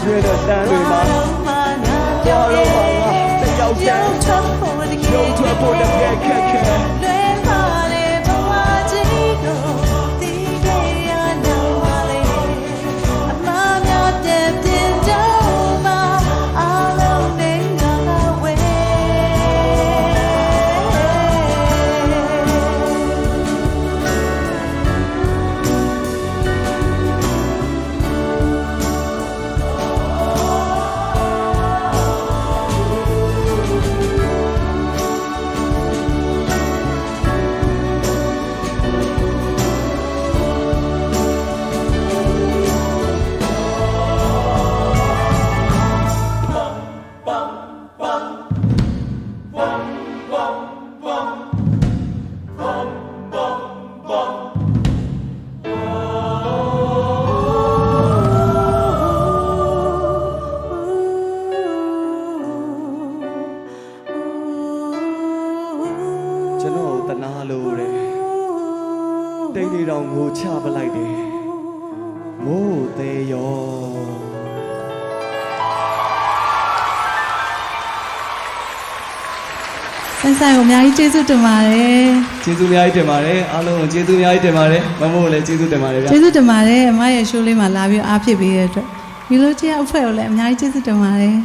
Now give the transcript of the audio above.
ရွှေတဲ့တန်းတွေမှာကြောက်တော့ပါလားတယောက်တည်းရုပ်ထွက်ဖို့တကယ်ခက်ခဲလွယ်ပါလေဘဝကြီးကိုဒီကေရတော့ပါလေအမများတဲ့ပြင်တော့မှာအလုံးနဲ့ငါဝဲကျွန်တော်တနာလို့တဲ့တိတ်နေတော့ငိုချပလိုက်တယ်ငိုသေးရောဆန်းကိုအများကြီးကျေးဇူးတင်ပါတယ်ကျေးဇူးအများကြီးတင်ပါတယ်အားလုံးကိုကျေးဇူးအများကြီးတင်ပါတယ်မမို့ကိုလည်းကျေးဇူးတင်ပါတယ်ဗျာကျေးဇူးတင်ပါတယ်အမရဲ့ show လေးမှာလာပြီးအားဖြစ်ပေးတဲ့အတွက်ဒီလိုချစ်အဖွဲ့ကိုလည်းအများကြီးကျေးဇူးတင်ပါတယ်